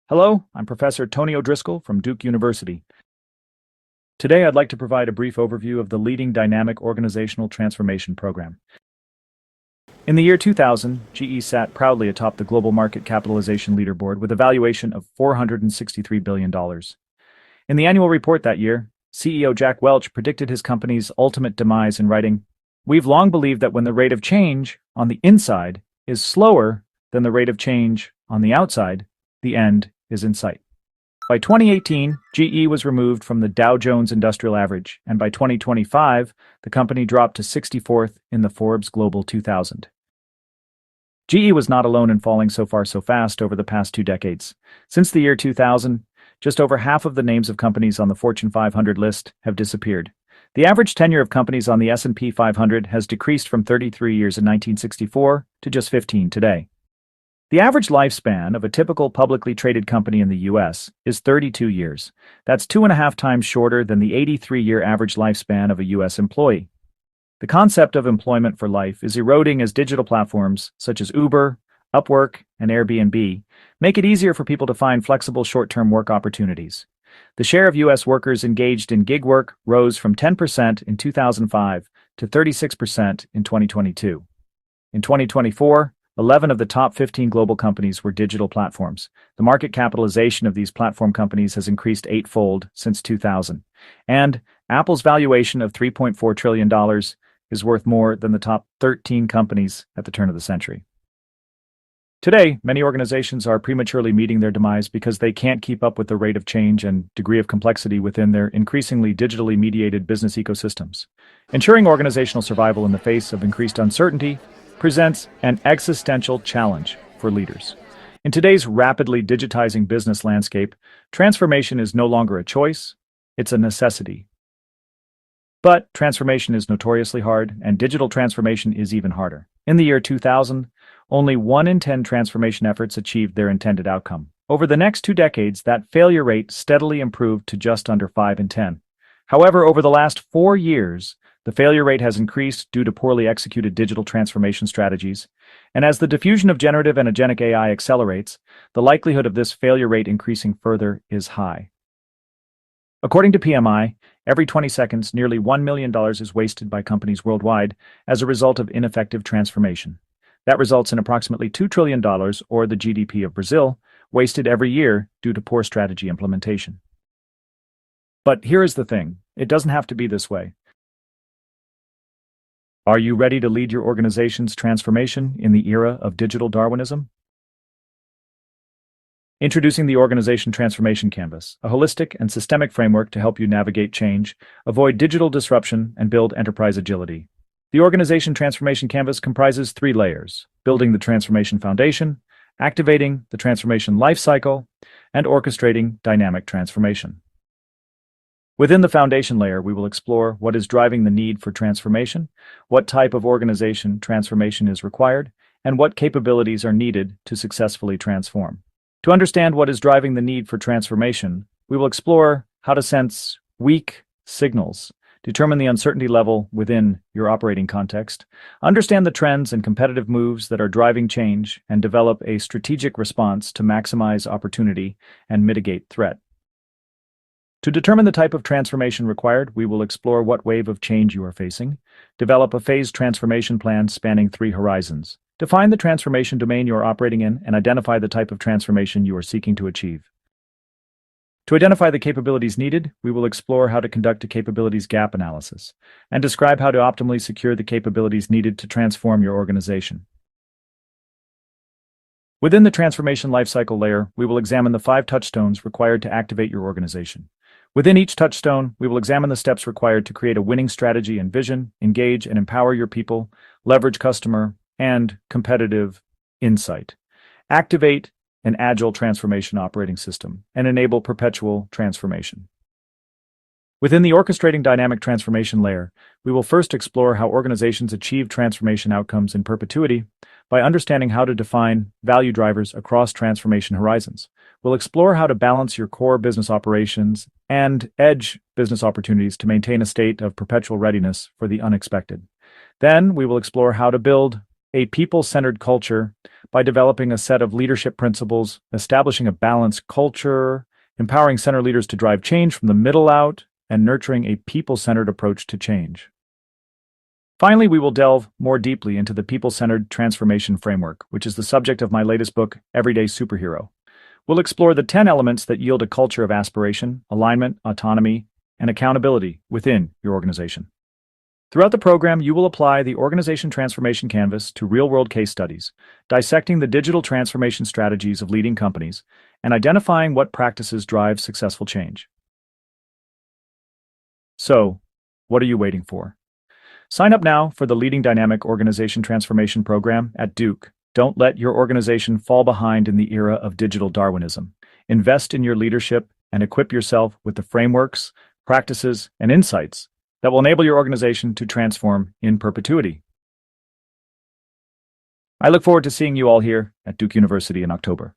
Hello, I'm Professor Tony O'Driscoll from Duke University. Today I'd like to provide a brief overview of the leading dynamic organizational transformation program. In the year 2000, GE sat proudly atop the global market capitalization leaderboard with a valuation of $463 billion. In the annual report that year, CEO Jack Welch predicted his company's ultimate demise in writing, "We've long believed that when the rate of change on the inside is slower than the rate of change on the outside, the end is in sight." By 2018, GE was removed from the Dow Jones Industrial Average, and by 2025, the company dropped to 64th in the Forbes Global 2000. GE was not alone in falling so far so fast over the past 2 decades. Since the year 2000, just over half of the names of companies on the Fortune 500 list have disappeared. The average tenure of companies on the S&P 500 has decreased from 33 years in 1964 to just 15 today. The average lifespan of a typical publicly traded company in the U.S. is 32 years. That's 2.5 times shorter than the 83-year average lifespan of a U.S. employee. The concept of employment for life is eroding as digital platforms such as Uber, Upwork, and Airbnb make it easier for people to find flexible short-term work opportunities. The share of U.S. workers engaged in gig work rose from 10% in 2005 to 36% in 2022. In 2024, 11 of the top 15 global companies were digital platforms. The market capitalization of these platform companies has increased eightfold since 2000. And Apple's valuation of $3.4 trillion is worth more than the top 13 companies at the turn of the century. Today, many organizations are prematurely meeting their demise because they can't keep up with the rate of change and degree of complexity within their increasingly digitally mediated business ecosystems. Ensuring organizational survival in the face of increased uncertainty presents an existential challenge for leaders. In today's rapidly digitizing business landscape, transformation is no longer a choice, it's a necessity. But transformation is notoriously hard, and digital transformation is even harder. In the year 2000, only 1 in 10 transformation efforts achieved their intended outcome. Over the next 2 decades, that failure rate steadily improved to just under 5 in 10. However, over the last 4 years, the failure rate has increased due to poorly executed digital transformation strategies, and as the diffusion of generative and agentic AI accelerates, the likelihood of this failure rate increasing further is high. According to PMI, every 20 seconds, nearly $1 million is wasted by companies worldwide as a result of ineffective transformation. That results in approximately $2 trillion, or the GDP of Brazil, wasted every year due to poor strategy implementation. But here is the thing, it doesn't have to be this way. Are you ready to lead your organization's transformation in the era of digital Darwinism? Introducing the Organization Transformation Canvas, a holistic and systemic framework to help you navigate change, avoid digital disruption, and build enterprise agility. The Organization Transformation Canvas comprises 3 layers: building the transformation foundation, activating the transformation lifecycle, and orchestrating dynamic transformation. Within the foundation layer, we will explore what is driving the need for transformation, what type of organization transformation is required, and what capabilities are needed to successfully transform. To understand what is driving the need for transformation, we will explore how to sense weak signals, determine the uncertainty level within your operating context, understand the trends and competitive moves that are driving change, and develop a strategic response to maximize opportunity and mitigate threat. To determine the type of transformation required, we will explore what wave of change you are facing, develop a phased transformation plan spanning 3 horizons, define the transformation domain you are operating in, and identify the type of transformation you are seeking to achieve. To identify the capabilities needed, we will explore how to conduct a capabilities gap analysis and describe how to optimally secure the capabilities needed to transform your organization. Within the transformation lifecycle layer, we will examine the 5 touchstones required to activate your organization. Within each touchstone, we will examine the steps required to create a winning strategy and vision, engage and empower your people, leverage customer and competitive insight, activate an agile transformation operating system, and enable perpetual transformation. Within the orchestrating dynamic transformation layer, we will first explore how organizations achieve transformation outcomes in perpetuity by understanding how to define value drivers across transformation horizons. We'll explore how to balance your core business operations and edge business opportunities to maintain a state of perpetual readiness for the unexpected. Then we will explore how to build a people-centered culture by developing a set of leadership principles, establishing a balanced culture, empowering center leaders to drive change from the middle out, and nurturing a people-centered approach to change. Finally, we will delve more deeply into the people-centered transformation framework, which is the subject of my latest book, Everyday Superhero. We'll explore the 10 elements that yield a culture of aspiration, alignment, autonomy, and accountability within your organization. Throughout the program, you will apply the Organization Transformation Canvas to real-world case studies, dissecting the digital transformation strategies of leading companies, and identifying what practices drive successful change. So, what are you waiting for? Sign up now for the Leading Dynamic Organization Transformation Program at Duke. Don't let your organization fall behind in the era of digital Darwinism. Invest in your leadership and equip yourself with the frameworks, practices, and insights that will enable your organization to transform in perpetuity. I look forward to seeing you all here at Duke University in October.